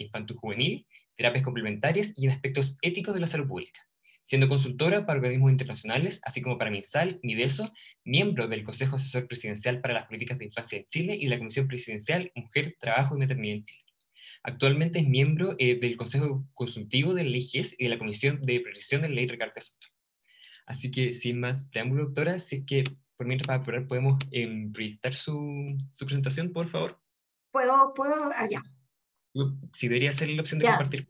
infanto-juvenil, terapias complementarias y en aspectos éticos de la salud pública, siendo consultora para organismos internacionales, así como para MinSal, Mideso, miembro del Consejo Asesor Presidencial para las Políticas de Infancia en Chile y de la Comisión Presidencial Mujer, Trabajo y Maternidad en Chile. Actualmente es miembro del Consejo Consultivo de la Ley GES y de la Comisión de Previsión de la Ley Ricardo Asunto. Así que, sin más preámbulo, doctora, si es que por mientras para apurar podemos proyectar su presentación, por favor. ¿Puedo? Ya. Si debería ser la opción de Ya. compartir.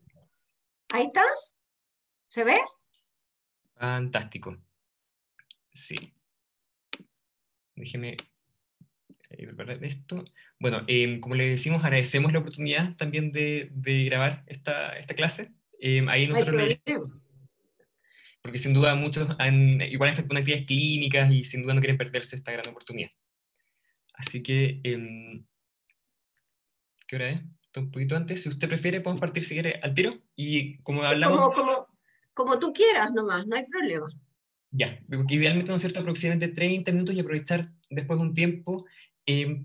Ahí está. ¿Se ve? Fantástico. Sí. Déjeme preparar esto. Bueno, como le decimos, agradecemos la oportunidad también de grabar esta clase. Ahí No hay nosotros le problema. porque sin duda muchos igual están con actividades clínicas y sin duda no quieren perderse esta gran oportunidad. Así que, ¿qué hora es? Un poquito antes, si usted prefiere, podemos partir si quiere al tiro, y como hablamos... Como tú quieras nomás, no hay problema. Ya, porque idealmente, ¿no es cierto?, aproximadamente 30 minutos y aprovechar después un tiempo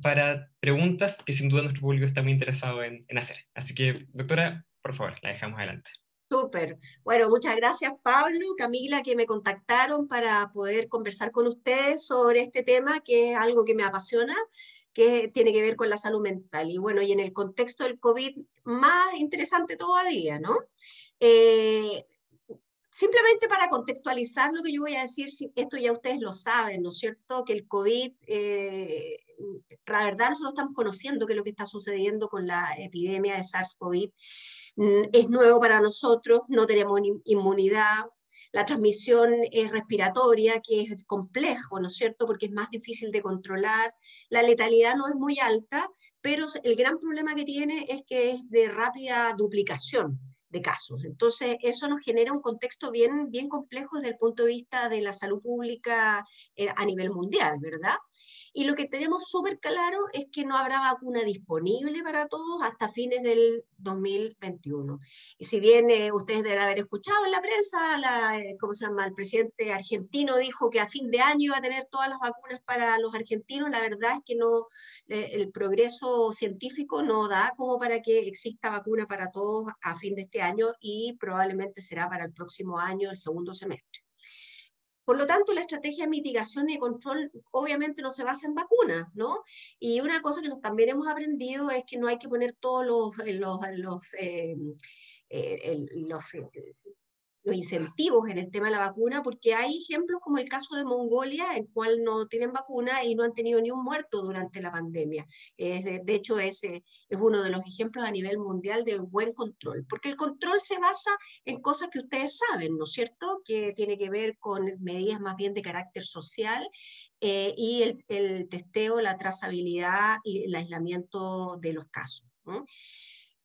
para preguntas que sin duda nuestro público está muy interesado en hacer. Así que, doctora, por favor, la dejamos adelante. Súper. Bueno, muchas gracias Pablo, Camila, que me contactaron para poder conversar con ustedes sobre este tema, que es algo que me apasiona, que tiene que ver con la salud mental. Y bueno, y en el contexto del COVID, más interesante todavía, ¿no? Eh, Simplemente para contextualizar lo que yo voy a decir, esto ya ustedes lo saben, ¿no es cierto? Que el COVID, la verdad nosotros estamos conociendo qué es lo que está sucediendo con la epidemia de SARS-CoV. Es nuevo para nosotros, no tenemos inmunidad, la transmisión es respiratoria, que es complejo, ¿no es cierto? Porque es más difícil de controlar, la letalidad no es muy alta, pero el gran problema que tiene es que es de rápida duplicación de casos. Entonces, eso nos genera un contexto bien, bien complejo desde el punto de vista de la salud pública a nivel mundial, ¿verdad? Y lo que tenemos súper claro es que no habrá vacuna disponible para todos hasta fines del 2021. Y si bien ustedes deben haber escuchado en la prensa, ¿cómo se llama? El presidente argentino dijo que a fin de año iba a tener todas las vacunas para los argentinos, la verdad es que no, el progreso científico no da como para que exista vacuna para todos a fin de este año y probablemente será para el próximo año, el segundo semestre. Por lo tanto, la estrategia de mitigación y de control obviamente no se basa en vacunas, ¿no? Y una cosa que también hemos aprendido es que no hay que poner todos los incentivos en el tema de la vacuna, porque hay ejemplos como el caso de Mongolia, en cual no tienen vacuna y no han tenido ni un muerto durante la pandemia. De hecho, ese es uno de los ejemplos a nivel mundial de buen control, porque el control se basa en cosas que ustedes saben, ¿no es cierto?, que tiene que ver con medidas más bien de carácter social, y el testeo, la trazabilidad y el aislamiento de los casos, ¿no?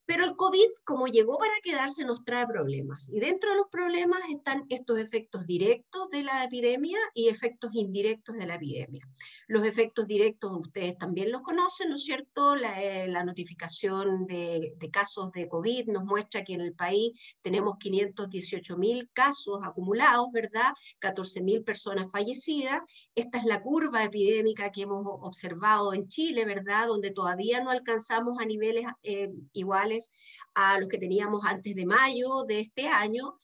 Pero el COVID, como llegó para quedarse, nos trae problemas. Y dentro de los problemas están estos efectos directos de la epidemia y efectos indirectos de la epidemia. Los efectos directos ustedes también los conocen, ¿no es cierto? La notificación de casos de COVID nos muestra que en el país tenemos 518.000 casos acumulados, ¿verdad? 14.000 personas fallecidas. Esta es la curva epidémica que hemos observado en Chile, ¿verdad? Donde todavía no alcanzamos a niveles iguales a los que teníamos antes de mayo de este año.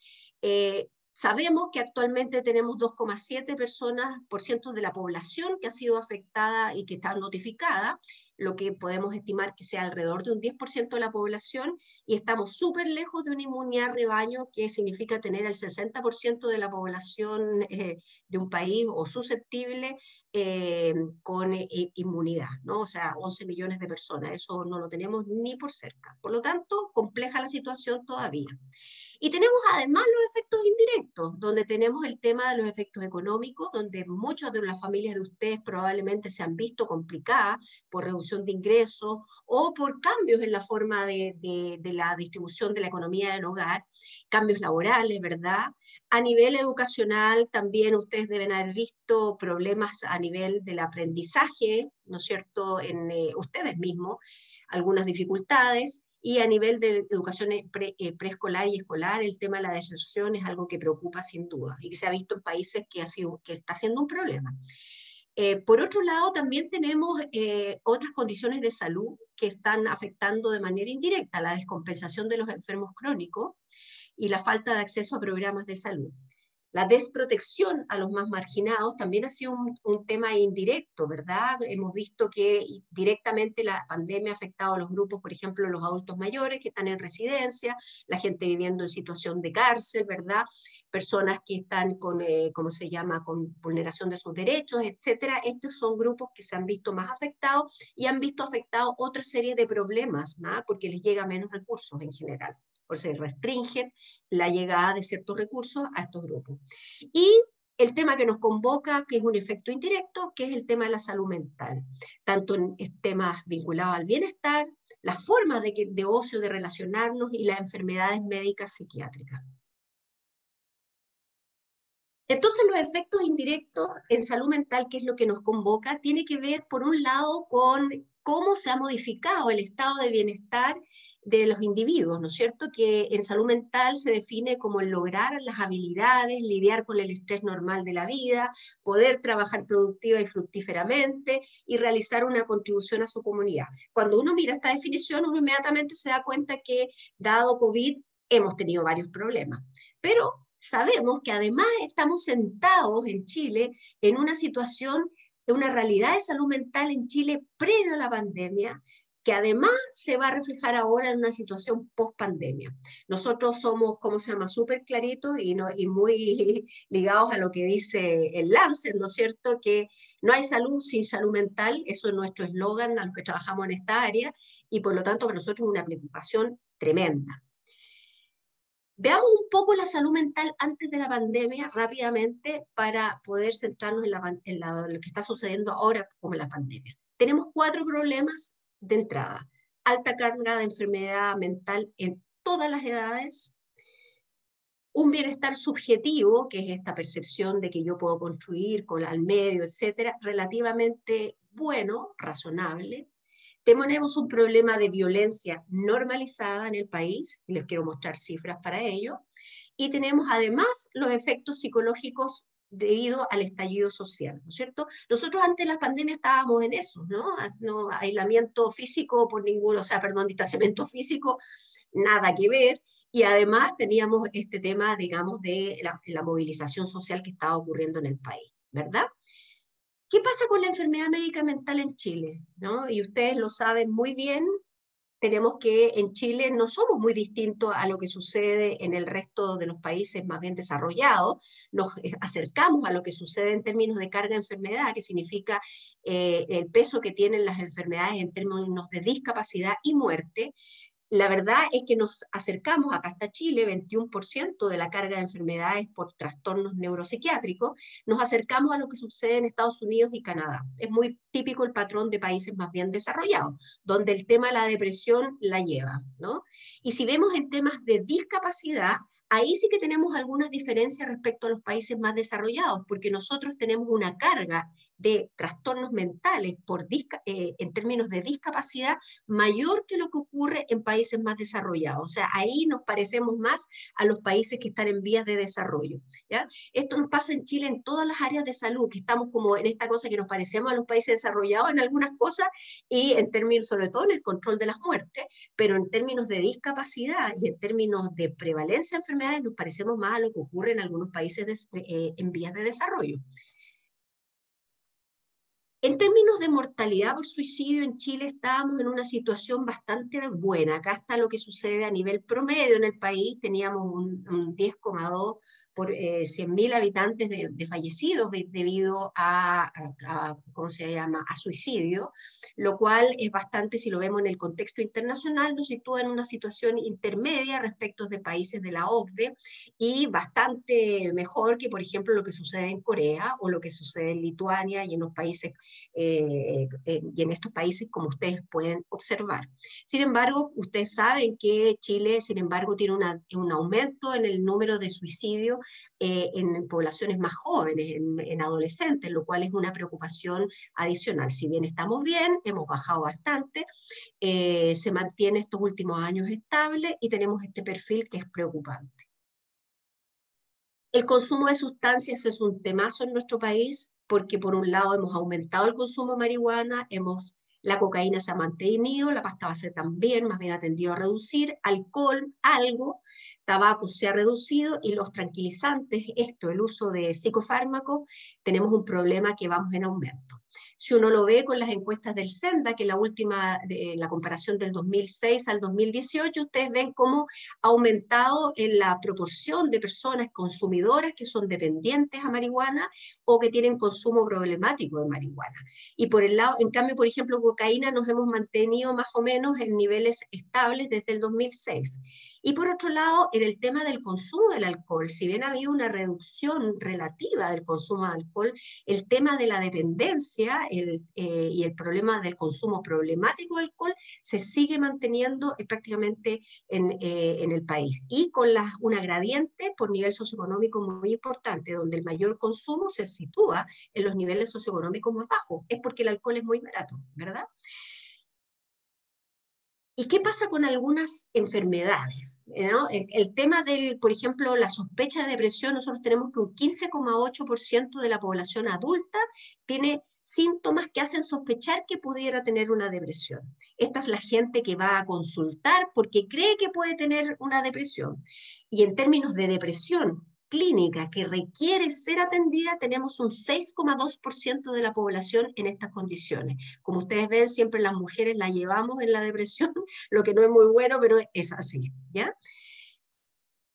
Sabemos que actualmente tenemos 2,7% de la población que ha sido afectada y que está notificada, lo que podemos estimar que sea alrededor de un 10% de la población, y estamos súper lejos de una inmunidad rebaño, que significa tener el 60% de la población de un país o susceptible con inmunidad, ¿no? O sea, 11 millones de personas, eso no lo tenemos ni por cerca. Por lo tanto, compleja la situación todavía. Y tenemos además los efectos indirectos, donde tenemos el tema de los efectos económicos, donde muchas de las familias de ustedes probablemente se han visto complicadas por reducción de ingresos o por cambios en la forma de la distribución de la economía del hogar, cambios laborales, ¿verdad? A nivel educacional también ustedes deben haber visto problemas a nivel del aprendizaje, ¿no es cierto?, en ustedes mismos, algunas dificultades. Y a nivel de educación preescolar y escolar, el tema de la deserción es algo que preocupa sin duda y que se ha visto en países que está siendo un problema. Por otro lado, también tenemos otras condiciones de salud que están afectando de manera indirecta la descompensación de los enfermos crónicos y la falta de acceso a programas de salud. La desprotección a los más marginados también ha sido un tema indirecto, ¿verdad? Hemos visto que directamente la pandemia ha afectado a los grupos, por ejemplo, los adultos mayores que están en residencia, la gente viviendo en situación de cárcel, ¿verdad? Personas que están con, ¿cómo se llama?, con vulneración de sus derechos, etcétera. Estos son grupos que se han visto más afectados y han visto afectados otra serie de problemas, ¿no? Porque les llega menos recursos en general, por se restringen la llegada de ciertos recursos a estos grupos. Y el tema que nos convoca, que es un efecto indirecto, que es el tema de la salud mental, tanto en temas vinculados al bienestar, las formas de ocio, de relacionarnos y las enfermedades médicas psiquiátricas. Entonces, los efectos indirectos en salud mental, que es lo que nos convoca, tiene que ver, por un lado, con cómo se ha modificado el estado de bienestar de los individuos, ¿no es cierto? Que en salud mental se define como el lograr las habilidades, lidiar con el estrés normal de la vida, poder trabajar productiva y fructíferamente y realizar una contribución a su comunidad. Cuando uno mira esta definición, uno inmediatamente se da cuenta que, dado COVID, hemos tenido varios problemas. Pero sabemos que además estamos sentados en Chile en una situación, en una realidad de salud mental en Chile previo a la pandemia, que además se va a reflejar ahora en una situación post-pandemia. Nosotros somos, ¿cómo se llama?, súper claritos y muy ligados a lo que dice el Lancet, ¿no es cierto?, que no hay salud sin salud mental, eso es nuestro eslogan a los que trabajamos en esta área, y por lo tanto para nosotros es una preocupación tremenda. Veamos un poco la salud mental antes de la pandemia rápidamente para poder centrarnos en lo que está sucediendo ahora como la pandemia. Tenemos 4 problemas de entrada. Alta carga de enfermedad mental en todas las edades, un bienestar subjetivo, que es esta percepción de que yo puedo construir con al medio, etcétera, relativamente bueno, razonable. Tenemos un problema de violencia normalizada en el país, y les quiero mostrar cifras para ello, y tenemos además los efectos psicológicos debido al estallido social, ¿no es cierto? Nosotros antes de la pandemia estábamos en eso, ¿no? No aislamiento físico por ninguno, o sea, perdón, distanciamiento físico, nada que ver, y además teníamos este tema, digamos, de la movilización social que estaba ocurriendo en el país, ¿verdad? ¿Qué pasa con la enfermedad médica mental en Chile? ¿No? Y ustedes lo saben muy bien, tenemos que en Chile no somos muy distintos a lo que sucede en el resto de los países más bien desarrollados, nos acercamos a lo que sucede en términos de carga de enfermedad, que significa el peso que tienen las enfermedades en términos de discapacidad y muerte. La verdad es que nos acercamos, acá está Chile, 21% de la carga de enfermedades por trastornos neuropsiquiátricos, nos acercamos a lo que sucede en Estados Unidos y Canadá. Es muy típico el patrón de países más bien desarrollados, donde el tema de la depresión la lleva, ¿no? Y si vemos en temas de discapacidad, ahí sí que tenemos algunas diferencias respecto a los países más desarrollados, porque nosotros tenemos una carga de trastornos mentales en términos de discapacidad mayor que lo que ocurre en países más desarrollados. O sea, ahí nos parecemos más a los países que están en vías de desarrollo, ¿ya? Esto nos pasa en Chile en todas las áreas de salud, que estamos como en esta cosa que nos parecemos a los países desarrollados en algunas cosas y en términos, sobre todo en el control de las muertes, pero en términos de discapacidad y en términos de prevalencia de enfermedades nos parecemos más a lo que ocurre en algunos países en vías de desarrollo. En términos de mortalidad por suicidio, en Chile estábamos en una situación bastante buena. Acá está lo que sucede a nivel promedio en el país. Teníamos un 10,2 por 100.000 habitantes de fallecidos debido ¿cómo se llama?, a suicidio, lo cual es bastante, si lo vemos en el contexto internacional, nos sitúa en una situación intermedia respecto de países de la OCDE y bastante mejor que, por ejemplo, lo que sucede en Corea o lo que sucede en Lituania y en los países y en estos países, como ustedes pueden observar. Sin embargo, ustedes saben que Chile, sin embargo, tiene un aumento en el número de suicidios en poblaciones más jóvenes, en adolescentes, lo cual es una preocupación adicional. Si bien estamos bien, hemos bajado bastante, se mantiene estos últimos años estable y tenemos este perfil que es preocupante. El consumo de sustancias es un temazo en nuestro país. porque por un lado hemos aumentado el consumo de marihuana, la cocaína se ha mantenido, la pasta base también, más bien ha tendido a reducir, alcohol, algo, tabaco se ha reducido, y los tranquilizantes, el uso de psicofármacos, tenemos un problema que vamos en aumento. Si uno lo ve con las encuestas del Senda, que la última, la comparación del 2006 al 2018, ustedes ven cómo ha aumentado en la proporción de personas consumidoras que son dependientes a marihuana o que tienen consumo problemático de marihuana. Y por el lado, en cambio, por ejemplo, cocaína nos hemos mantenido más o menos en niveles estables desde el 2006. Y por otro lado, en el tema del consumo del alcohol, si bien ha habido una reducción relativa del consumo de alcohol, el tema de la dependencia y el problema del consumo problemático de alcohol se sigue manteniendo prácticamente en el país. Y con una gradiente por nivel socioeconómico muy importante, donde el mayor consumo se sitúa en los niveles socioeconómicos más bajos. Es porque el alcohol es muy barato, ¿verdad? ¿Y qué pasa con algunas enfermedades? ¿No? El tema del, por ejemplo, la sospecha de depresión, nosotros tenemos que un 15,8% de la población adulta tiene síntomas que hacen sospechar que pudiera tener una depresión. Esta es la gente que va a consultar porque cree que puede tener una depresión. Y en términos de depresión clínica que requiere ser atendida, tenemos un 6,2% de la población en estas condiciones. Como ustedes ven, siempre las mujeres la llevamos en la depresión, lo que no es muy bueno, pero es así, ¿ya?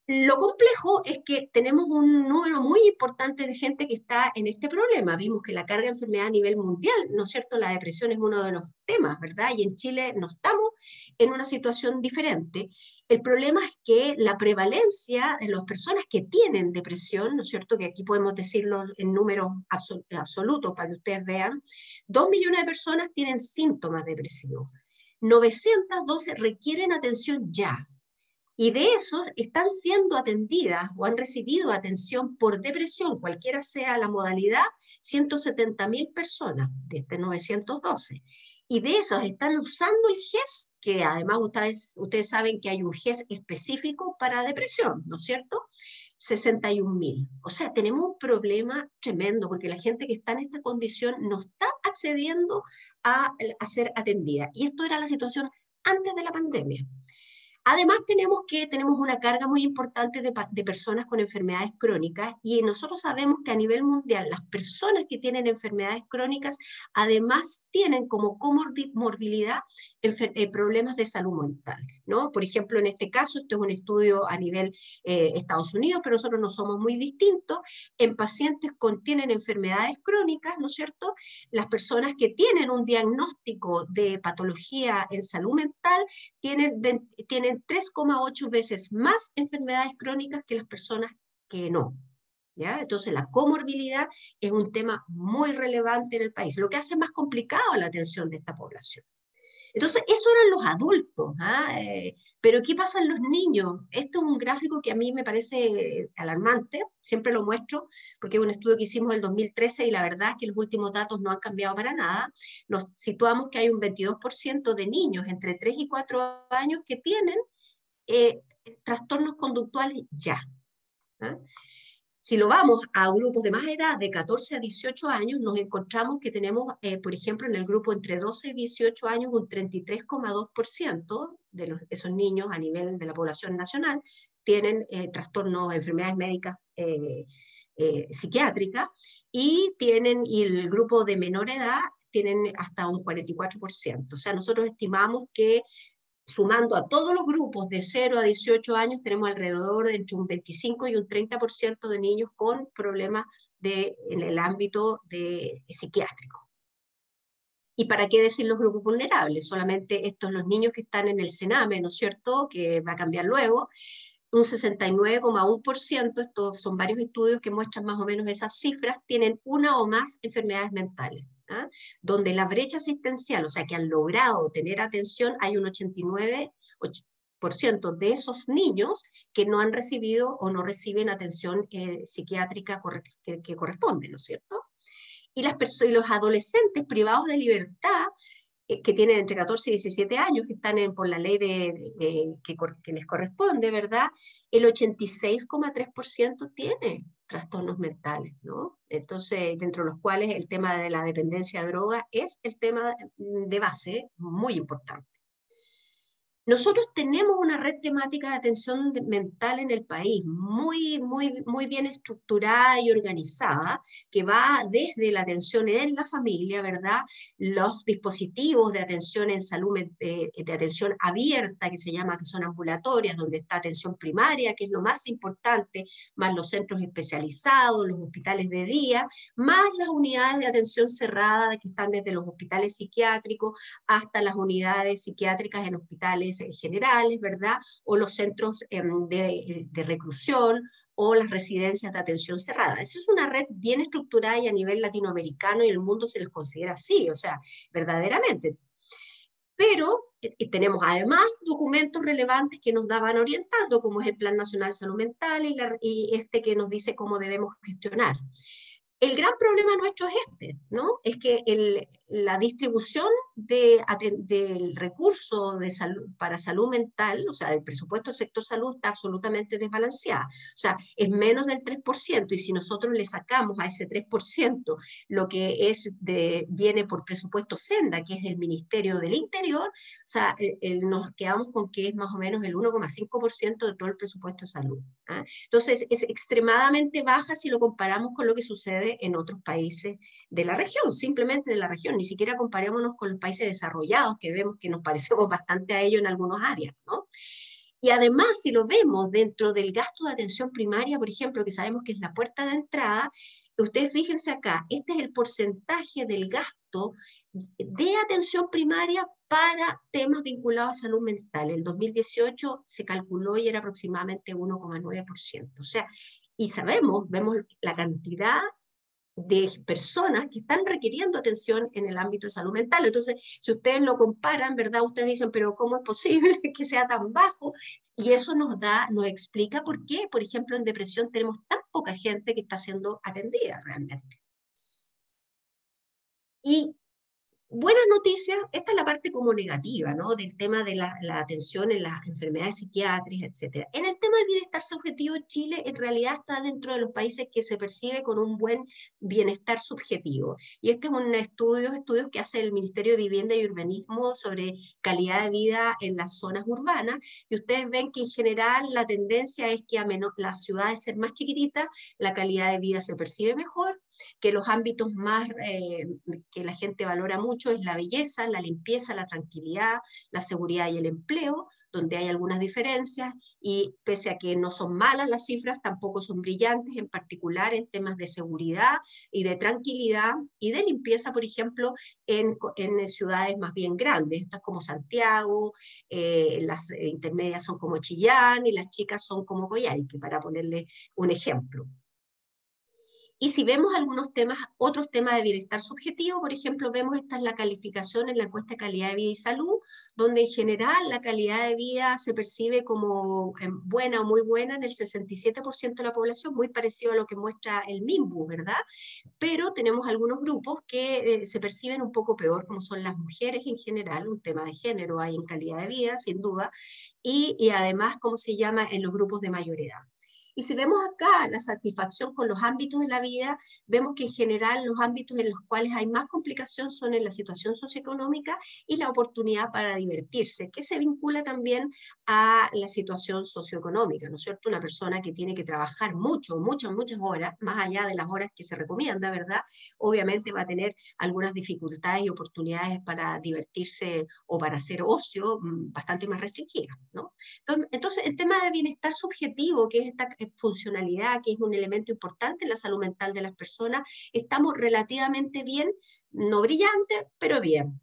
Lo complejo es que tenemos un número muy importante de gente que está en este problema. Vimos que la carga de enfermedad a nivel mundial, ¿no es cierto? La depresión es uno de los temas, ¿verdad? Y en Chile no estamos en una situación diferente. El problema es que la prevalencia de las personas que tienen depresión, ¿no es cierto? Que aquí podemos decirlo en números absolutos para que ustedes vean, 2 millones de personas tienen síntomas depresivos. 912 requieren atención ya. Y de esos están siendo atendidas o han recibido atención por depresión, cualquiera sea la modalidad, 170.000 personas de este 912. Y de esos están usando el GES, que además ustedes saben que hay un GES específico para depresión, ¿no es cierto? 61.000. O sea, tenemos un problema tremendo porque la gente que está en esta condición no está accediendo a ser atendida. Y esto era la situación antes de la pandemia. Además, tenemos una carga muy importante de personas con enfermedades crónicas, y nosotros sabemos que a nivel mundial las personas que tienen enfermedades crónicas además tienen como comorbilidad problemas de salud mental, ¿no? Por ejemplo, en este caso, esto es un estudio a nivel Estados Unidos, pero nosotros no somos muy distintos. En pacientes que tienen enfermedades crónicas, ¿no es cierto? Las personas que tienen un diagnóstico de patología en salud mental tienen 3,8 veces más enfermedades crónicas que las personas que no. ¿Ya? Entonces la comorbilidad es un tema muy relevante en el país, lo que hace más complicado la atención de esta población. Entonces, eso eran los adultos, pero ¿qué pasa en los niños? Esto es un gráfico que a mí me parece alarmante, siempre lo muestro, porque es un estudio que hicimos en el 2013 y la verdad es que los últimos datos no han cambiado para nada. Nos situamos que hay un 22% de niños entre 3 y 4 años que tienen trastornos conductuales ya. Si lo vamos a grupos de más edad, de 14 a 18 años, nos encontramos que tenemos, por ejemplo, en el grupo entre 12 y 18 años, un 33,2% de esos niños a nivel de la población nacional tienen trastornos, enfermedades médicas psiquiátricas, y el grupo de menor edad tienen hasta un 44%. O sea, nosotros estimamos que sumando a todos los grupos de 0 a 18 años, tenemos alrededor de entre un 25 y un 30% de niños con problemas en el ámbito psiquiátrico. ¿Y para qué decir los grupos vulnerables? Solamente estos, los niños que están en el CENAME, ¿no es cierto?, que va a cambiar luego, un 69,1%, estos son varios estudios que muestran más o menos esas cifras, tienen una o más enfermedades mentales. Donde la brecha asistencial, o sea, que han logrado tener atención, hay un 89% de esos niños que no han recibido o no reciben atención psiquiátrica que corresponde, ¿no es cierto? Y los adolescentes privados de libertad, que tienen entre 14 y 17 años, que están por la ley que les corresponde, ¿verdad? El 86,3% tiene trastornos mentales, ¿no? Entonces, dentro de los cuales el tema de la dependencia de droga es el tema de base muy importante. Nosotros tenemos una red temática de atención mental en el país muy bien estructurada y organizada, que va desde la atención en la familia, ¿verdad? Los dispositivos de atención en salud, de atención abierta, que se llama, que son ambulatorias, donde está atención primaria, que es lo más importante, más los centros especializados, los hospitales de día, más las unidades de atención cerrada, que están desde los hospitales psiquiátricos hasta las unidades psiquiátricas en hospitales generales, ¿verdad? O los centros de reclusión o las residencias de atención cerrada. Esa es una red bien estructurada y a nivel latinoamericano y el mundo se les considera así, o sea, verdaderamente. Pero tenemos además documentos relevantes que nos van orientando, como es el Plan Nacional de Salud Mental y este que nos dice cómo debemos gestionar. El gran problema nuestro es este, ¿no? Es que la distribución del recurso para salud mental, o sea, el presupuesto del sector salud está absolutamente desbalanceada. O sea, es menos del 3%, y si nosotros le sacamos a ese 3% lo que viene por presupuesto Senda, que es el Ministerio del Interior, o sea, nos quedamos con que es más o menos el 1,5% de todo el presupuesto de salud. ¿Ah? Entonces, es extremadamente baja si lo comparamos con lo que sucede en otros países de la región, simplemente de la región, ni siquiera comparémonos con los países desarrollados, que vemos que nos parecemos bastante a ellos en algunas áreas, ¿no? Y además, si lo vemos dentro del gasto de atención primaria, por ejemplo, que sabemos que es la puerta de entrada, ustedes fíjense acá, este es el porcentaje del gasto de atención primaria para temas vinculados a salud mental. En 2018 se calculó y era aproximadamente 1,9%. O sea, y vemos la cantidad de personas que están requiriendo atención en el ámbito de salud mental. Entonces, si ustedes lo comparan, ¿verdad? Ustedes dicen, pero ¿cómo es posible que sea tan bajo? Y eso nos explica por qué, por ejemplo, en depresión tenemos tan poca gente que está siendo atendida realmente. Y buenas noticias, esta es la parte como negativa, ¿no? Del tema de la atención en las enfermedades psiquiátricas, etc. En el tema del bienestar subjetivo, Chile en realidad está dentro de los países que se percibe con un buen bienestar subjetivo. Y este es un estudios que hace el Ministerio de Vivienda y Urbanismo sobre calidad de vida en las zonas urbanas, y ustedes ven que en general la tendencia es que a menos las ciudades ser más chiquititas, la calidad de vida se percibe mejor, que los ámbitos más que la gente valora mucho es la belleza, la limpieza, la tranquilidad, la seguridad y el empleo, donde hay algunas diferencias, y pese a que no son malas las cifras, tampoco son brillantes, en particular en temas de seguridad y de tranquilidad y de limpieza, por ejemplo, en ciudades más bien grandes, estas como Santiago, las intermedias son como Chillán y las chicas son como Coyhaique, para ponerle un ejemplo. Y si vemos algunos temas, otros temas de bienestar subjetivo, por ejemplo, vemos esta es la calificación en la encuesta de calidad de vida y salud, donde en general la calidad de vida se percibe como buena o muy buena en el 67% de la población, muy parecido a lo que muestra el MIMBU, ¿verdad? Pero tenemos algunos grupos que se perciben un poco peor, como son las mujeres en general, un tema de género hay en calidad de vida, sin duda, y además, ¿cómo se llama?, en los grupos de mayor edad. Y si vemos acá la satisfacción con los ámbitos de la vida, vemos que en general los ámbitos en los cuales hay más complicación son en la situación socioeconómica y la oportunidad para divertirse, que se vincula también a la situación socioeconómica, ¿no es cierto? Una persona que tiene que trabajar muchas horas, más allá de las horas que se recomienda, ¿verdad? Obviamente va a tener algunas dificultades y oportunidades para divertirse o para hacer ocio bastante más restringidas, ¿no? Entonces, el tema de bienestar subjetivo, que es esta funcionalidad, que es un elemento importante en la salud mental de las personas, estamos relativamente bien, no brillante, pero bien.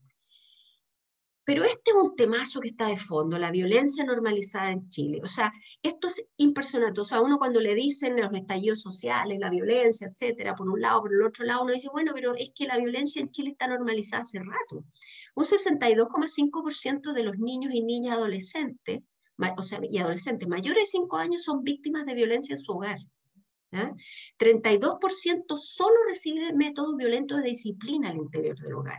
Pero este es un temazo que está de fondo, la violencia normalizada en Chile. O sea, esto es impresionante. O sea, uno cuando le dicen los estallidos sociales, la violencia, etcétera, por un lado, por el otro lado, uno dice, bueno, pero es que la violencia en Chile está normalizada hace rato. Un 62,5% de los niños y niñas adolescentes, o sea, y adolescentes mayores de 5 años son víctimas de violencia en su hogar. ¿Eh? 32% solo reciben métodos violentos de disciplina al interior del hogar.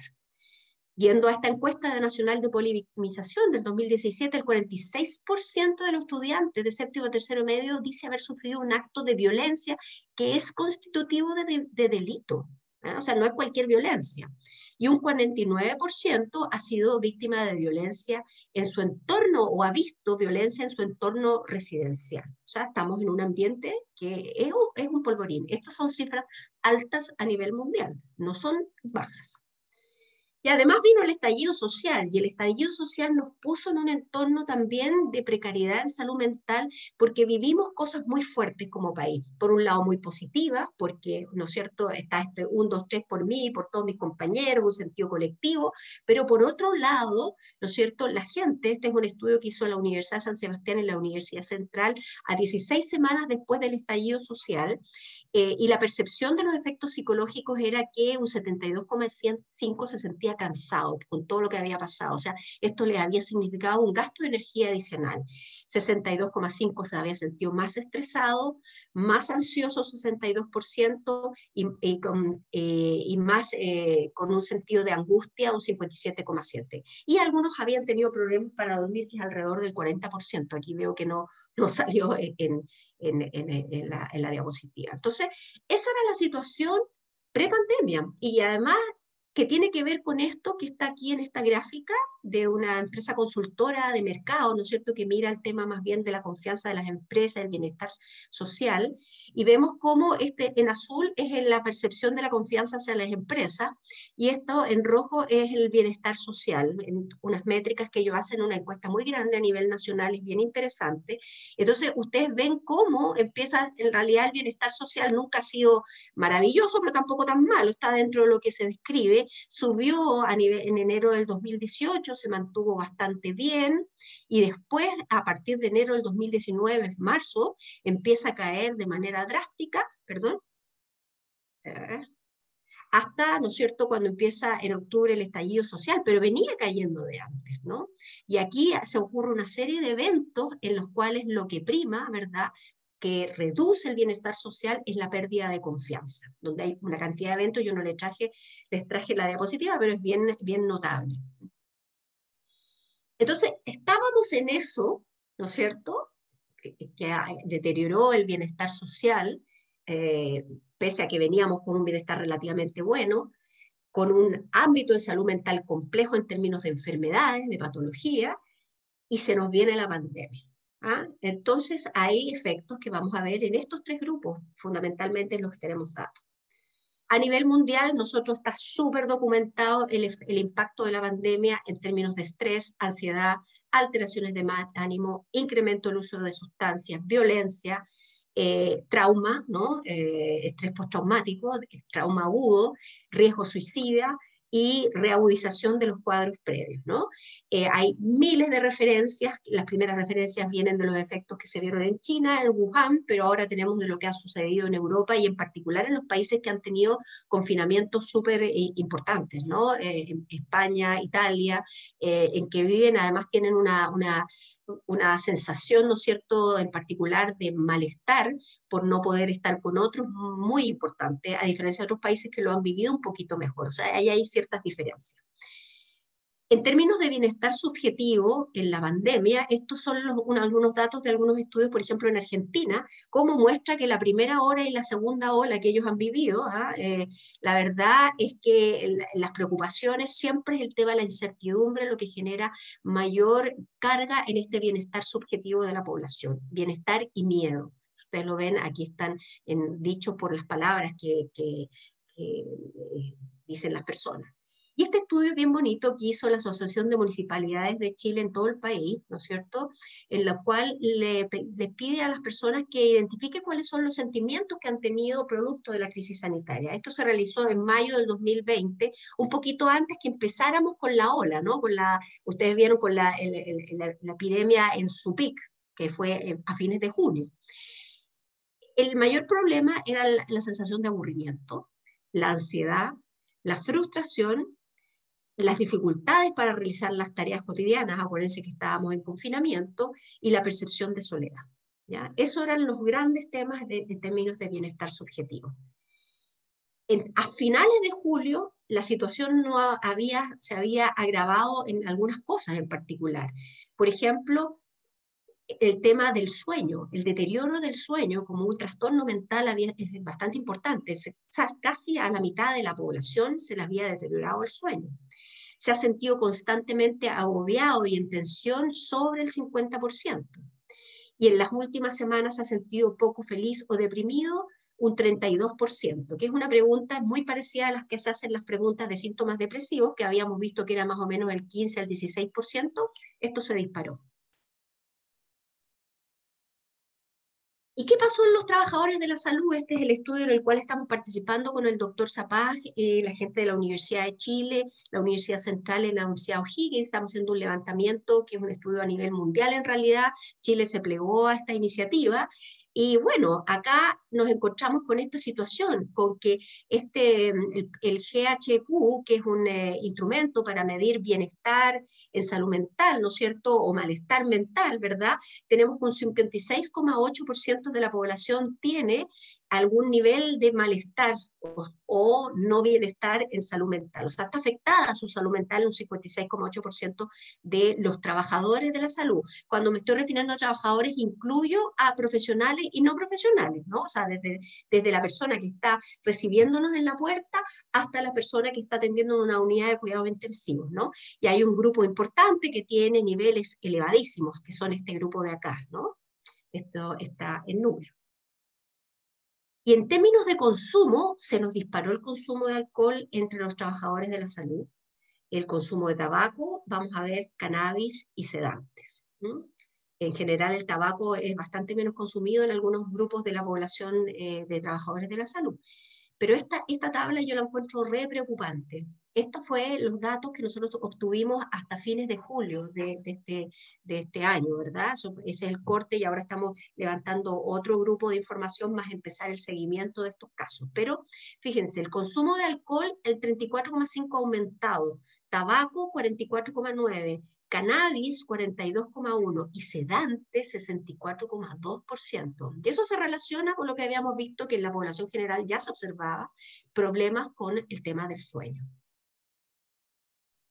Yendo a esta encuesta nacional de polivictimización del 2017, el 46% de los estudiantes de séptimo a tercero medio dice haber sufrido un acto de violencia que es constitutivo de delito. O sea, no es cualquier violencia. Y un 49% ha sido víctima de violencia en su entorno o ha visto violencia en su entorno residencial. O sea, estamos en un ambiente que es un polvorín. Estas son cifras altas a nivel mundial, no son bajas. Y además vino el estallido social, y el estallido social nos puso en un entorno también de precariedad en salud mental, porque vivimos cosas muy fuertes como país. Por un lado muy positivas, porque, ¿no es cierto?, está este 1, 2, 3 por mí, por todos mis compañeros, un sentido colectivo, pero por otro lado, ¿no es cierto?, la gente, este es un estudio que hizo la Universidad de San Sebastián y la Universidad Central, a 16 semanas después del estallido social, y la percepción de los efectos psicológicos era que un 72,5% se sentía cansado con todo lo que había pasado. O sea, esto le había significado un gasto de energía adicional. 62,5% se había sentido más estresado, más ansioso 62%, y más con un sentido de angustia un 57,7%. Y algunos habían tenido problemas para dormir, que es alrededor del 40%. Aquí veo que no salió en la diapositiva. Entonces, esa era la situación pre-pandemia, y además que tiene que ver con esto que está aquí en esta gráfica de una empresa consultora de mercado, ¿no es cierto?, que mira el tema más bien de la confianza de las empresas, el bienestar social, y vemos cómo en azul es la percepción de la confianza hacia las empresas, y esto en rojo es el bienestar social, en unas métricas que ellos hacen, una encuesta muy grande a nivel nacional, es bien interesante. Entonces, ustedes ven cómo empieza, en realidad el bienestar social nunca ha sido maravilloso, pero tampoco tan malo, está dentro de lo que se describe, subió en enero del 2018, se mantuvo bastante bien, y después, a partir de enero del 2019, marzo, empieza a caer de manera drástica, hasta, ¿no es cierto?, cuando empieza en octubre el estallido social, pero venía cayendo de antes, ¿no? Y aquí se ocurre una serie de eventos en los cuales lo que prima, ¿verdad?, que reduce el bienestar social es la pérdida de confianza, donde hay una cantidad de eventos. Yo no les traje la diapositiva, pero es bien notable. Entonces, estábamos en eso, ¿no es cierto?, que deterioró el bienestar social, pese a que veníamos con un bienestar relativamente bueno, con un ámbito de salud mental complejo en términos de enfermedades, de patología, y se nos viene la pandemia. Entonces hay efectos que vamos a ver en estos tres grupos, fundamentalmente en los que tenemos datos. A nivel mundial, nosotros está súper documentado el impacto de la pandemia en términos de estrés, ansiedad, alteraciones de ánimo, incremento del uso de sustancias, violencia, trauma, ¿no? Estrés postraumático, trauma agudo, riesgo suicida y reagudización de los cuadros previos, ¿no? Hay miles de referencias. Las primeras referencias vienen de los efectos que se vieron en China, en Wuhan, pero ahora tenemos de lo que ha sucedido en Europa, y en particular en los países que han tenido confinamientos súper importantes, ¿no? España, Italia, en que viven, además tienen una sensación, ¿no es cierto?, en particular de malestar por no poder estar con otros, muy importante, a diferencia de otros países que lo han vivido un poquito mejor. O sea, ahí hay ciertas diferencias. En términos de bienestar subjetivo, en la pandemia, estos son algunos datos de algunos estudios, por ejemplo, en Argentina, cómo muestra que la primera ola y la segunda ola que ellos han vivido, la verdad es que las preocupaciones siempre es el tema de la incertidumbre, lo que genera mayor carga en este bienestar subjetivo de la población, bienestar y miedo. Ustedes lo ven, aquí están dichos por las palabras que dicen las personas. Y este estudio es bien bonito que hizo la Asociación de Municipalidades de Chile en todo el país, ¿no es cierto?, en la cual le pide a las personas que identifiquen cuáles son los sentimientos que han tenido producto de la crisis sanitaria. Esto se realizó en mayo del 2020, un poquito antes que empezáramos con la ola, ¿no? Ustedes vieron con la epidemia en su pic, que fue a fines de junio. El mayor problema era la sensación de aburrimiento, la ansiedad, la frustración, las dificultades para realizar las tareas cotidianas, acuérdense que estábamos en confinamiento, y la percepción de soledad, ¿ya? Esos eran los grandes temas en términos de bienestar subjetivo. A finales de julio, la situación no se había agravado en algunas cosas en particular. Por ejemplo, el tema del sueño, el deterioro del sueño como un trastorno mental es bastante importante. Casi a la mitad de la población se le había deteriorado el sueño. Se ha sentido constantemente agobiado y en tensión sobre el 50%. Y en las últimas semanas se ha sentido poco feliz o deprimido un 32%, que es una pregunta muy parecida a las que se hacen las preguntas de síntomas depresivos, que habíamos visto que era más o menos el 15 al 16%, esto se disparó. ¿Y qué pasó en los trabajadores de la salud? Este es el estudio en el cual estamos participando con el doctor Zapag, la gente de la Universidad de Chile, la Universidad Central y la Universidad O'Higgins. Estamos haciendo un levantamiento que es un estudio a nivel mundial en realidad. Chile se plegó a esta iniciativa. Y bueno, acá nos encontramos con esta situación, con que el GHQ, que es un instrumento para medir bienestar en salud mental, ¿no es cierto?, o malestar mental, ¿verdad? Tenemos que un 56,8% de la población tiene algún nivel de malestar o no bienestar en salud mental. O sea, está afectada su salud mental un 56,8% de los trabajadores de la salud. Cuando me estoy refiriendo a trabajadores, incluyo a profesionales y no profesionales, ¿no? O sea, desde la persona que está recibiéndonos en la puerta hasta la persona que está atendiendo en una unidad de cuidados intensivos, ¿no? Y hay un grupo importante que tiene niveles elevadísimos, que son este grupo de acá, ¿no? Esto está en número. Y en términos de consumo, se nos disparó el consumo de alcohol entre los trabajadores de la salud. El consumo de tabaco, vamos a ver cannabis y sedantes. En general, el tabaco es bastante menos consumido en algunos grupos de la población de trabajadores de la salud. Pero esta tabla yo la encuentro re preocupante. Estos fueron los datos que nosotros obtuvimos hasta fines de julio de este año, ¿verdad? Ese es el corte y ahora estamos levantando otro grupo de información más empezar el seguimiento de estos casos. Pero fíjense, el consumo de alcohol, el 34,5% aumentado, tabaco 44,9%, cannabis 42,1% y sedante 64,2%. Y eso se relaciona con lo que habíamos visto que en la población general ya se observaba problemas con el tema del sueño.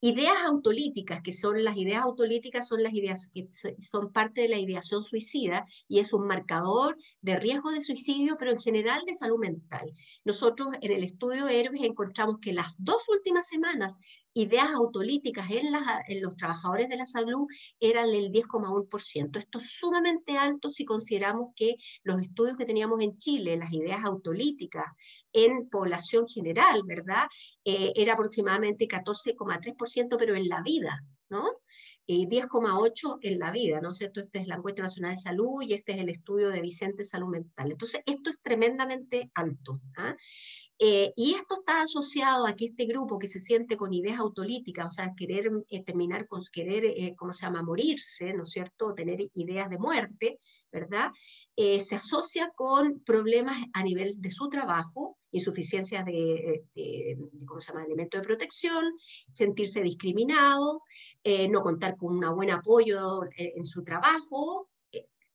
Ideas autolíticas, que son las ideas autolíticas, son las ideas que son parte de la ideación suicida y es un marcador de riesgo de suicidio, pero en general de salud mental. Nosotros en el estudio Héroes encontramos que las 2 últimas semanas ideas autolíticas en los trabajadores de la salud eran el 10,1%. Esto es sumamente alto si consideramos que los estudios que teníamos en Chile, las ideas autolíticas en población general, ¿verdad? Era aproximadamente 14,3%, pero en la vida, ¿no? 10,8% en la vida, ¿no es cierto? Esta es la encuesta nacional de salud y este es el estudio de Vicente Salud Mental. Entonces, esto es tremendamente alto, ¿ah? Y esto está asociado a que este grupo que se siente con ideas autolíticas, o sea, querer terminar con querer, ¿cómo se llama?, morirse, ¿no es cierto?, tener ideas de muerte, ¿verdad?, se asocia con problemas a nivel de su trabajo, insuficiencia ¿cómo se llama?, elemento de protección, sentirse discriminado, no contar con un buen apoyo en su trabajo,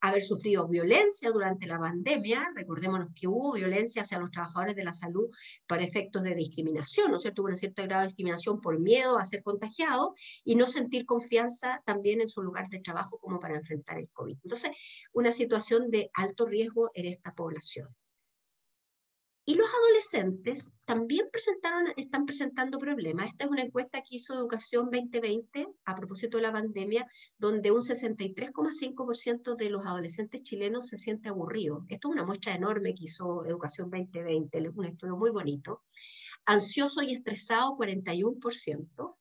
haber sufrido violencia durante la pandemia. Recordémonos que hubo violencia hacia los trabajadores de la salud para efectos de discriminación, ¿no es cierto? Hubo un cierto grado de discriminación por miedo a ser contagiado y no sentir confianza también en su lugar de trabajo como para enfrentar el COVID. Entonces, una situación de alto riesgo en esta población. Y los adolescentes también están presentando problemas. Esta es una encuesta que hizo Educación 2020 a propósito de la pandemia, donde un 63,5% de los adolescentes chilenos se siente aburrido. Esto es una muestra enorme que hizo Educación 2020, es un estudio muy bonito. Ansioso y estresado, 41%.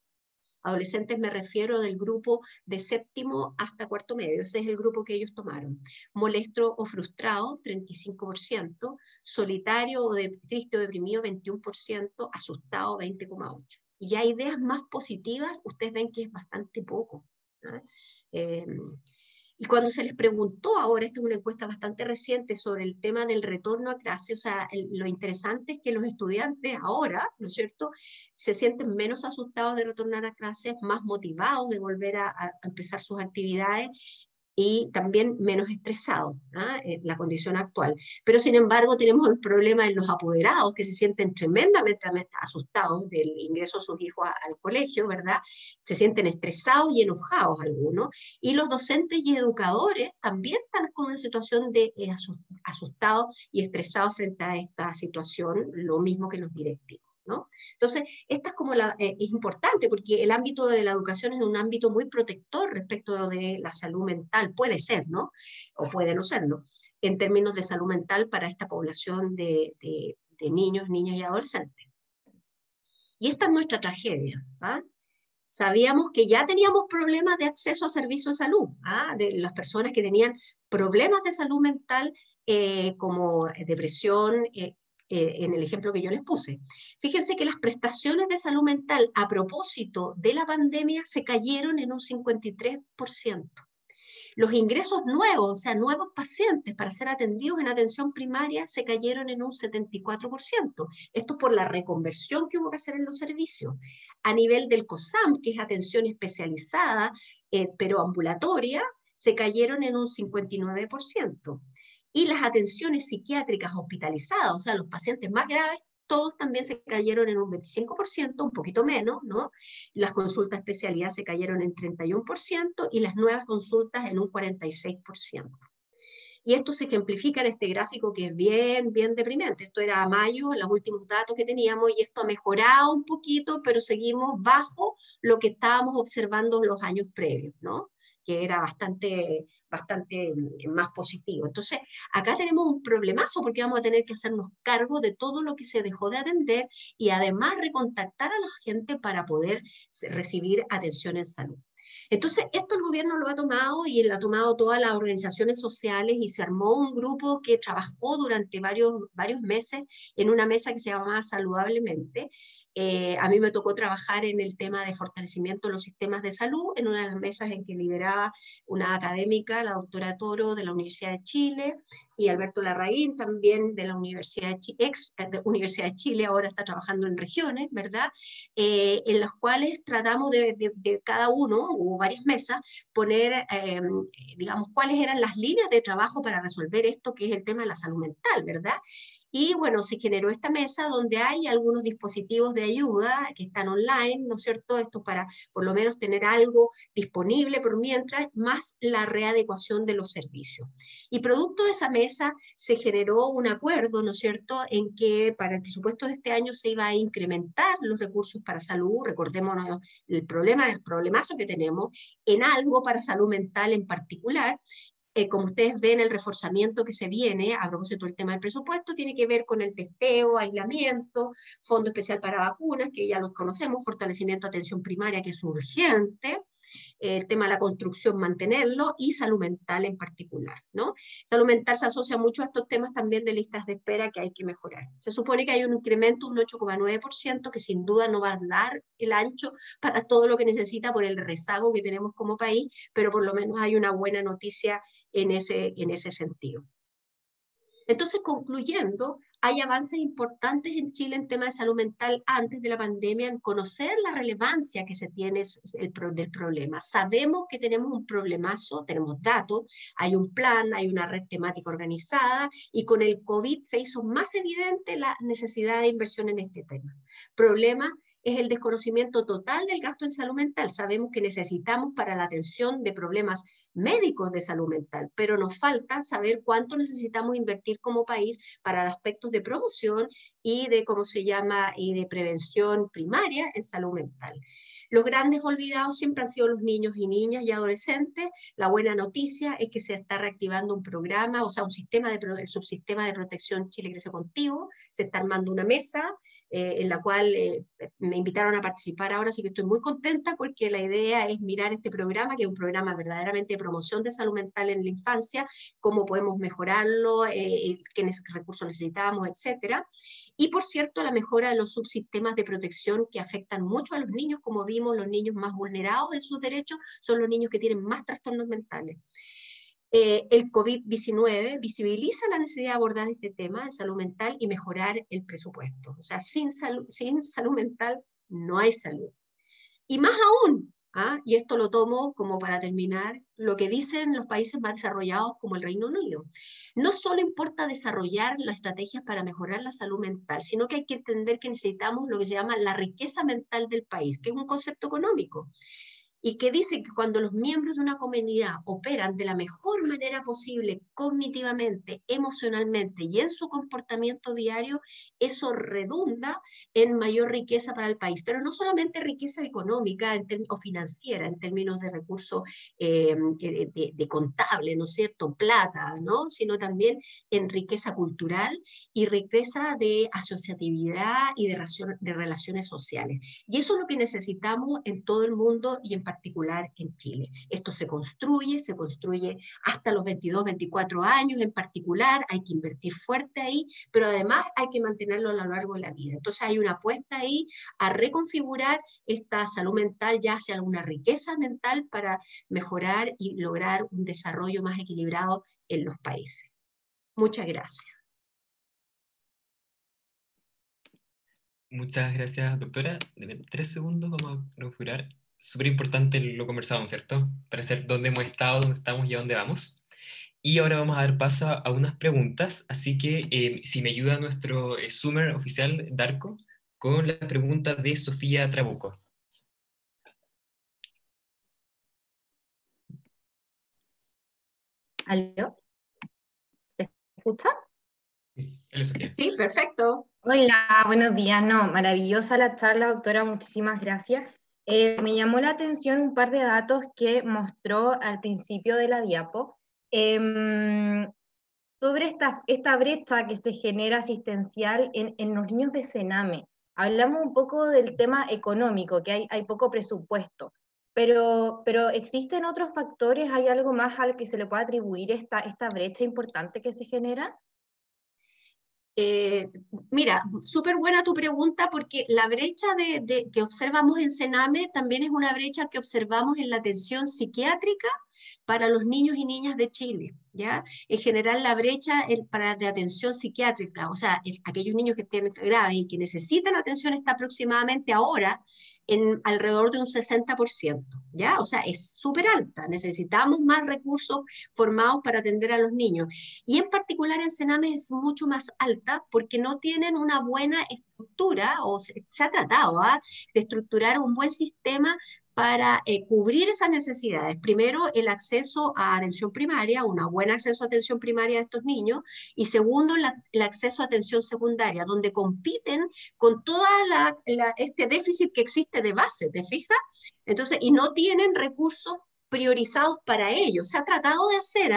Adolescentes me refiero del grupo de 7º hasta 4º medio, ese es el grupo que ellos tomaron. Molesto o frustrado, 35%, solitario o triste o deprimido, 21%, asustado, 20,8%. Y ya ideas más positivas, ustedes ven que es bastante poco, ¿no? Y cuando se les preguntó ahora, esta es una encuesta bastante reciente sobre el tema del retorno a clase, o sea, lo interesante es que los estudiantes ahora, ¿no es cierto?, se sienten menos asustados de retornar a clases, más motivados de volver a empezar sus actividades, y también menos estresados, la condición actual. Pero sin embargo tenemos el problema en los apoderados que se sienten tremendamente asustados del ingreso de sus hijos al colegio, ¿verdad? Se sienten estresados y enojados algunos, y los docentes y educadores también están con una situación de asustados y estresados frente a esta situación, lo mismo que los directivos, ¿no? Entonces, esta es como es importante porque el ámbito de la educación es un ámbito muy protector respecto de la salud mental, puede ser, ¿no? O puede no serlo, en términos de salud mental para esta población de niños, niñas y adolescentes. Y esta es nuestra tragedia, ¿ah? Sabíamos que ya teníamos problemas de acceso a servicios de salud, de las personas que tenían problemas de salud mental como depresión, en el ejemplo que yo les puse. Fíjense que las prestaciones de salud mental a propósito de la pandemia se cayeron en un 53%. Los ingresos nuevos, o sea, nuevos pacientes para ser atendidos en atención primaria se cayeron en un 74%. Esto por la reconversión que hubo que hacer en los servicios. A nivel del COSAM, que es atención especializada, pero ambulatoria, se cayeron en un 59%. Y las atenciones psiquiátricas hospitalizadas, o sea, los pacientes más graves, todos también se cayeron en un 25%, un poquito menos, ¿no? Las consultas de especialidad se cayeron en 31% y las nuevas consultas en un 46%. Y esto se ejemplifica en este gráfico que es bien, bien deprimente. Esto era a mayo, los últimos datos que teníamos, y esto ha mejorado un poquito, pero seguimos bajo lo que estábamos observando los años previos, ¿no? Que era bastante más positivo. Entonces, acá tenemos un problemazo porque vamos a tener que hacernos cargo de todo lo que se dejó de atender y además recontactar a la gente para poder recibir atención en salud. Entonces, esto el gobierno lo ha tomado y lo ha tomado todas las organizaciones sociales y se armó un grupo que trabajó durante varios meses en una mesa que se llamaba Saludablemente. A mí me tocó trabajar en el tema de fortalecimiento de los sistemas de salud, en una de las mesas en que lideraba una académica, la doctora Toro, de la Universidad de Chile, y Alberto Larraín, también de la Universidad Universidad de Chile, ahora está trabajando en regiones, ¿verdad? En las cuales tratamos de cada uno, hubo varias mesas, poner, digamos, cuáles eran las líneas de trabajo para resolver esto, que es el tema de la salud mental, ¿verdad? Y bueno, se generó esta mesa donde hay algunos dispositivos de ayuda que están online, ¿no es cierto? Esto para por lo menos tener algo disponible por mientras, más la readecuación de los servicios. Y producto de esa mesa se generó un acuerdo, ¿no es cierto?, en que para el presupuesto de este año se iba a incrementar los recursos para salud, recordémonos el problemazo que tenemos, en algo para salud mental en particular. Como ustedes ven, el reforzamiento que se viene, a propósito del tema del presupuesto, tiene que ver con el testeo, aislamiento, fondo especial para vacunas, que ya los conocemos, fortalecimiento de atención primaria, que es urgente, el tema de la construcción, mantenerlo, y salud mental en particular, ¿no? Salud mental se asocia mucho a estos temas también de listas de espera que hay que mejorar. Se supone que hay un incremento, un 8,9%, que sin duda no va a dar el ancho para todo lo que necesita por el rezago que tenemos como país, pero por lo menos hay una buena noticia en ese sentido. Entonces, concluyendo, hay avances importantes en Chile en temas de salud mental antes de la pandemia, en conocer la relevancia que se tiene del problema. Sabemos que tenemos un problemazo, tenemos datos, hay un plan, hay una red temática organizada, y con el COVID se hizo más evidente la necesidad de inversión en este tema. Problema es el desconocimiento total del gasto en salud mental. Sabemos que necesitamos para la atención de problemas médicos de salud mental, pero nos falta saber cuánto necesitamos invertir como país para los aspectos de promoción y de, ¿cómo se llama?, y de prevención primaria en salud mental. Los grandes olvidados siempre han sido los niños y niñas y adolescentes. La buena noticia es que se está reactivando un programa, o sea, el subsistema de protección Chile Crece Contigo. Se está armando una mesa en la cual me invitaron a participar ahora, así que estoy muy contenta porque la idea es mirar este programa, que es un programa verdaderamente de promoción de salud mental en la infancia, cómo podemos mejorarlo, qué recursos necesitamos, etcétera. Y, por cierto, la mejora de los subsistemas de protección que afectan mucho a los niños. Como vimos, los niños más vulnerados en sus derechos son los niños que tienen más trastornos mentales. El COVID-19 visibiliza la necesidad de abordar este tema de salud mental y mejorar el presupuesto. O sea, sin salud mental no hay salud. Y más aún, ¿ah? Y esto lo tomo como para terminar, lo que dicen los países más desarrollados como el Reino Unido. No solo importa desarrollar las estrategias para mejorar la salud mental, sino que hay que entender que necesitamos lo que se llama la riqueza mental del país, que es un concepto económico, y que dice que cuando los miembros de una comunidad operan de la mejor manera posible cognitivamente, emocionalmente y en su comportamiento diario, eso redunda en mayor riqueza para el país, pero no solamente riqueza económica o financiera en términos de recursos de contable, ¿no es cierto?, plata, ¿no?, sino también en riqueza cultural y riqueza de asociatividad y de relaciones sociales. Y eso es lo que necesitamos en todo el mundo y en particular en Chile. Esto se construye hasta los 22, 24 años en particular, hay que invertir fuerte ahí, pero además hay que mantenerlo a lo largo de la vida. Entonces hay una apuesta ahí a reconfigurar esta salud mental ya hacia alguna riqueza mental para mejorar y lograr un desarrollo más equilibrado en los países. Muchas gracias. Muchas gracias, doctora. Deme 3 segundos, vamos a configurar. Súper importante lo conversado, ¿cierto? Para saber dónde hemos estado, dónde estamos y a dónde vamos. Y ahora vamos a dar paso a unas preguntas, así que si me ayuda nuestro Zoomer oficial, Darko, con la pregunta de Sofía Trabuco. ¿Aló? ¿Se escucha? Sí, dale, Sofía. Sí, perfecto. Hola, buenos días. No, maravillosa la charla, doctora, muchísimas gracias. Me llamó la atención un par de datos que mostró al principio de la diapo sobre esta brecha que se genera asistencial en los niños de Sename. Hablamos un poco del tema económico, que hay poco presupuesto, pero ¿existen otros factores? ¿Hay algo más al que se le pueda atribuir esta brecha importante que se genera? Mira, súper buena tu pregunta porque la brecha que observamos en Sename también es una brecha que observamos en la atención psiquiátrica para los niños y niñas de Chile, ¿ya? En general la brecha de atención psiquiátrica, o sea, aquellos niños que tienen graves y que necesitan atención está aproximadamente ahora en alrededor de un 60%, ¿ya? O sea, es súper alta, necesitamos más recursos formados para atender a los niños. Y en particular en Sename es mucho más alta porque no tienen una buena estructura, o se ha tratado de estructurar un buen sistema para cubrir esas necesidades. Primero, el acceso a atención primaria, un buen acceso a atención primaria de estos niños, y segundo, el acceso a atención secundaria, donde compiten con todo este déficit que existe de base, ¿te fijas? Entonces, y no tienen recursos priorizados para ellos. Se ha tratado de hacer,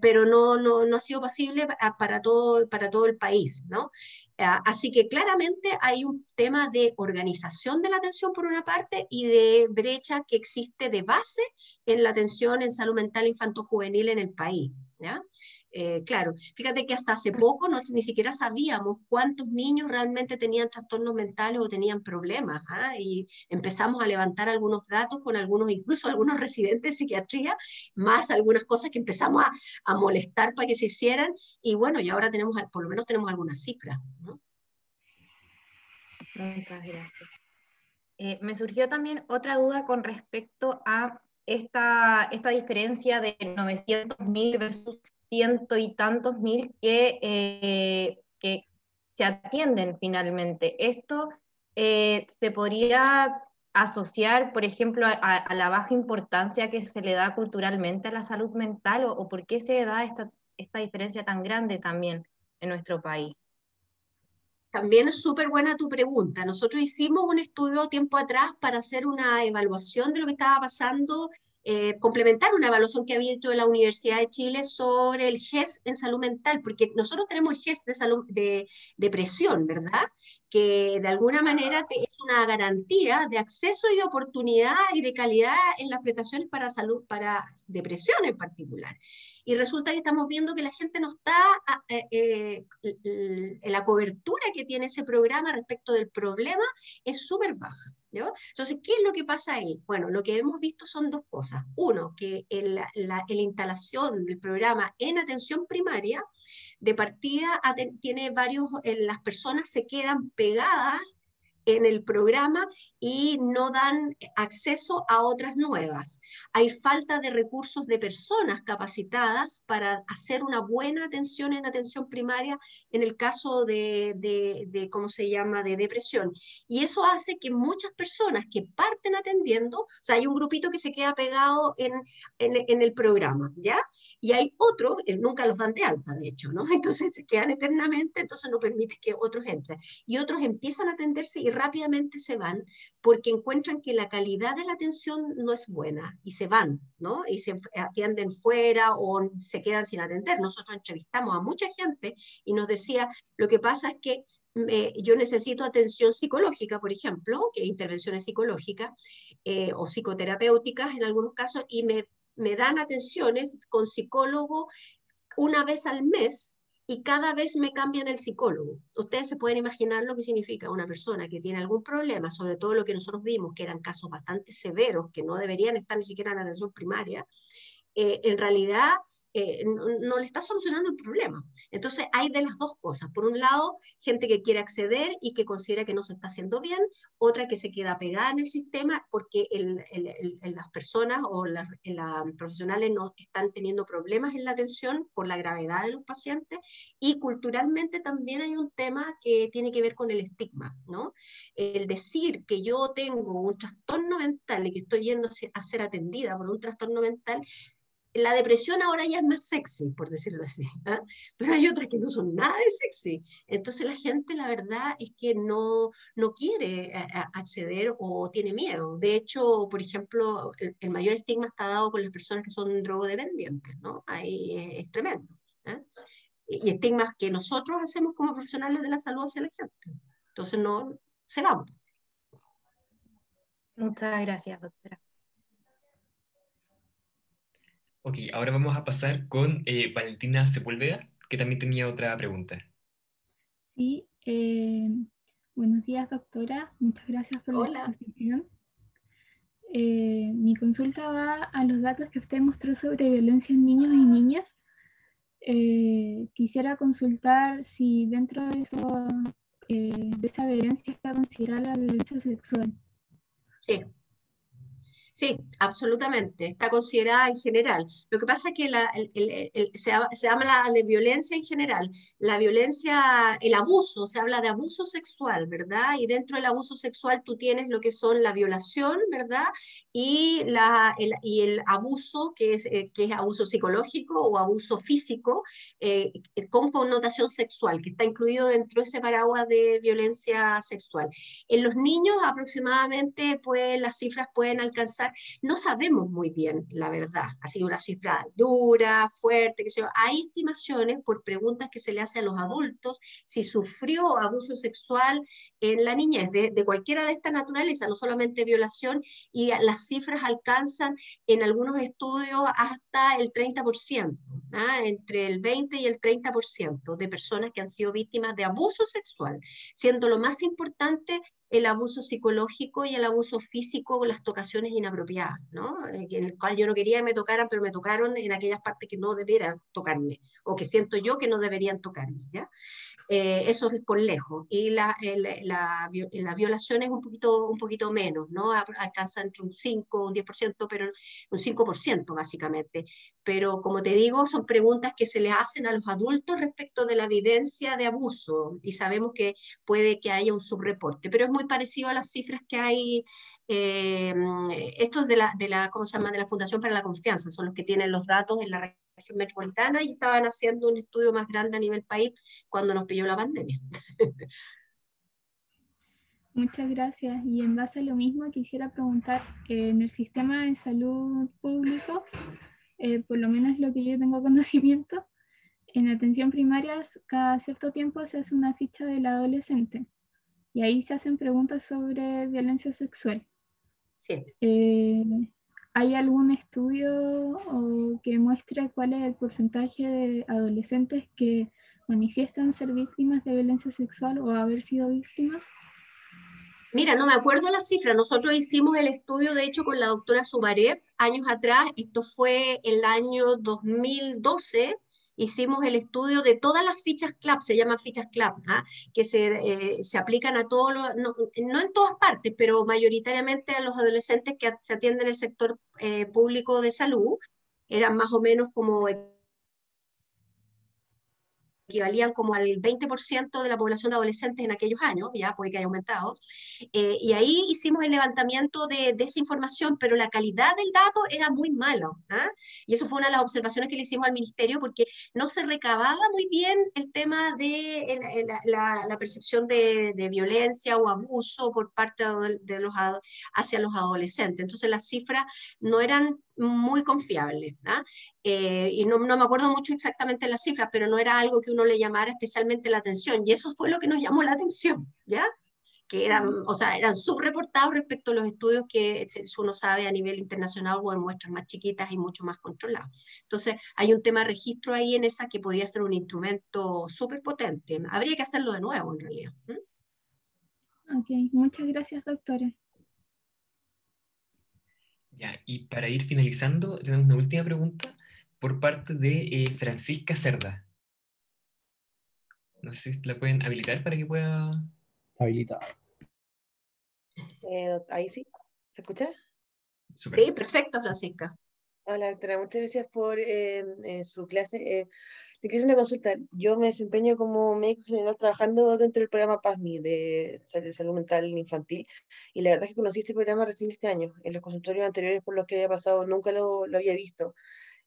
pero no ha sido posible para todo el país, ¿no? Así que claramente hay un tema de organización de la atención por una parte y de brecha que existe de base en la atención en salud mental infanto-juvenil en el país, ¿ya? Claro, fíjate que hasta hace poco ni siquiera sabíamos cuántos niños realmente tenían trastornos mentales o tenían problemas, y empezamos a levantar algunos datos con incluso algunos residentes de psiquiatría, más algunas cosas que empezamos a molestar para que se hicieran, y bueno, y ahora por lo menos tenemos algunas cifras, ¿no? Muchas gracias. Me surgió también otra duda con respecto a esta diferencia de 900.000 versus ciento y tantos mil que se atienden finalmente. Esto se podría asociar, por ejemplo, a la baja importancia que se le da culturalmente a la salud mental, o por qué se da esta diferencia tan grande también en nuestro país. También es súper buena tu pregunta. Nosotros hicimos un estudio tiempo atrás para hacer una evaluación de lo que estaba pasando, complementar una evaluación que había hecho la Universidad de Chile sobre el GES en salud mental, porque nosotros tenemos el GES de salud de depresión, ¿verdad? Que de alguna manera es una garantía de acceso y de oportunidad y de calidad en las prestaciones para salud, para depresión en particular. Y resulta que estamos viendo que la gente no está, la cobertura que tiene ese programa respecto del problema es súper baja, ¿no? Entonces, ¿qué es lo que pasa ahí? Bueno, lo que hemos visto son dos cosas. Uno, que la instalación del programa en atención primaria, de partida tiene varios, las personas se quedan pegadas en el programa y no dan acceso a otras nuevas. Hay falta de recursos de personas capacitadas para hacer una buena atención en atención primaria en el caso ¿cómo se llama?, de depresión. Y eso hace que muchas personas que parten atendiendo, o sea, hay un grupito que se queda pegado en el programa, ¿ya? Y hay otros, nunca los dan de alta, de hecho, ¿no? Entonces se quedan eternamente, entonces no permite que otros entren. Y otros empiezan a atenderse y rápidamente se van porque encuentran que la calidad de la atención no es buena y se van, ¿no? Y se atienden fuera o se quedan sin atender. Nosotros entrevistamos a mucha gente y nos decía, lo que pasa es que yo necesito atención psicológica, por ejemplo, que intervenciones psicológicas o psicoterapéuticas en algunos casos, y me dan atenciones con psicólogo una vez al mes, y cada vez me cambian el psicólogo. Ustedes se pueden imaginar lo que significa una persona que tiene algún problema, sobre todo lo que nosotros vimos, que eran casos bastante severos, que no deberían estar ni siquiera en la atención primaria, en realidad no le está solucionando el problema. Entonces hay de las dos cosas. Por un lado, gente que quiere acceder y que considera que no se está haciendo bien, otra que se queda pegada en el sistema porque las personas o las profesionales no están teniendo problemas en la atención por la gravedad de los pacientes, y culturalmente también hay un tema que tiene que ver con el estigma, ¿no? El decir que yo tengo un trastorno mental y que estoy yendo a ser atendida por un trastorno mental. La depresión ahora ya es más sexy, por decirlo así, ¿eh? Pero hay otras que no son nada de sexy. Entonces la gente, la verdad, es que no quiere acceder o tiene miedo. De hecho, por ejemplo, el mayor estigma está dado con las personas que son drogodependientes, ¿no? Ahí es tremendo, ¿eh? Y estigmas que nosotros hacemos como profesionales de la salud hacia la gente. Entonces no se van. Muchas gracias, doctora. Ok, ahora vamos a pasar con Valentina Sepúlveda, que también tenía otra pregunta. Sí, buenos días, doctora. Muchas gracias por la exposición. Mi consulta va a los datos que usted mostró sobre violencia en niños y niñas. Quisiera consultar si dentro de esa violencia está considerada la violencia sexual. Sí. Sí, absolutamente, está considerada en general. Lo que pasa es que se habla de violencia en general. La violencia, el abuso, se habla de abuso sexual, ¿verdad? Y dentro del abuso sexual tú tienes lo que son la violación, ¿verdad? Y el abuso, que es abuso psicológico o abuso físico, con connotación sexual, que está incluido dentro de ese paraguas de violencia sexual. En los niños aproximadamente las cifras pueden alcanzar, no sabemos muy bien la verdad, ha sido una cifra dura, fuerte, hay estimaciones por preguntas que se le hace a los adultos si sufrió abuso sexual en la niñez, de cualquiera de esta naturaleza, no solamente violación, y las cifras alcanzan en algunos estudios hasta el 30%, entre el 20 y el 30% de personas que han sido víctimas de abuso sexual, siendo lo más importante el abuso psicológico y el abuso físico con las tocaciones inapropiadas, ¿no? En el cual yo no quería que me tocaran, pero me tocaron en aquellas partes que no debieran tocarme, o que siento yo que no deberían tocarme, ¿ya? Eso es por lejos. Y la violación es un poquito menos, ¿no? Alcanza entre un 5 un 10%, pero un 5% básicamente. Pero como te digo, son preguntas que se le hacen a los adultos respecto de la vivencia de abuso, y sabemos que puede que haya un subreporte, pero es muy parecido a las cifras que hay. Esto es ¿cómo se llama?, de la Fundación para la Confianza, son los que tienen los datos en la región metropolitana, y estaban haciendo un estudio más grande a nivel país cuando nos pilló la pandemia. Muchas gracias. Y en base a lo mismo, quisiera preguntar, en el sistema de salud público, por lo menos lo que yo tengo conocimiento, en atención primaria cada cierto tiempo se hace una ficha del adolescente y ahí se hacen preguntas sobre violencia sexual. Sí. ¿Hay algún estudio que muestre cuál es el porcentaje de adolescentes que manifiestan ser víctimas de violencia sexual o haber sido víctimas? Mira, no me acuerdo la cifra. Nosotros hicimos el estudio, de hecho, con la doctora Subarev años atrás. Esto fue el año 2012. hicimos el estudio de todas las fichas CLAP, se llaman fichas CLAP, ¿ah? Que se aplican a todos los, no, no en todas partes, pero mayoritariamente a los adolescentes que se atienden en el sector público de salud, eran más o menos como equivalían como al 20% de la población de adolescentes en aquellos años, ya puede que haya aumentado, y ahí hicimos el levantamiento de esa información, pero la calidad del dato era muy mala, ¿ah? Y eso fue una de las observaciones que le hicimos al ministerio, porque no se recababa muy bien el tema de la percepción de violencia o abuso por parte de hacia los adolescentes. Entonces las cifras no eran muy confiables, ¿ah? Y no me acuerdo mucho exactamente las cifras, pero no era algo que uno le llamara especialmente la atención, y eso fue lo que nos llamó la atención, ¿ya? Que eran, o sea, eran subreportados respecto a los estudios que uno sabe a nivel internacional o en muestras más chiquitas y mucho más controladas. Entonces, hay un tema de registro ahí en esa que podría ser un instrumento súper potente. Habría que hacerlo de nuevo, en realidad. Ok, muchas gracias, doctora. Ya, y para ir finalizando, tenemos una última pregunta por parte de Francisca Cerda. No sé si la pueden habilitar para que pueda... Habilitado. Ahí sí, ¿se escucha? Súper. Sí, perfecto, Francisca. Hola, doctora, muchas gracias por su clase. Le quería hacer una consulta. Yo me desempeño como médico general trabajando dentro del programa PASMI de salud mental infantil, y la verdad es que conocí este programa recién este año. En los consultorios anteriores por los que había pasado nunca lo había visto,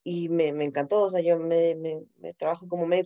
y me encantó. O sea, yo me trabajo como médico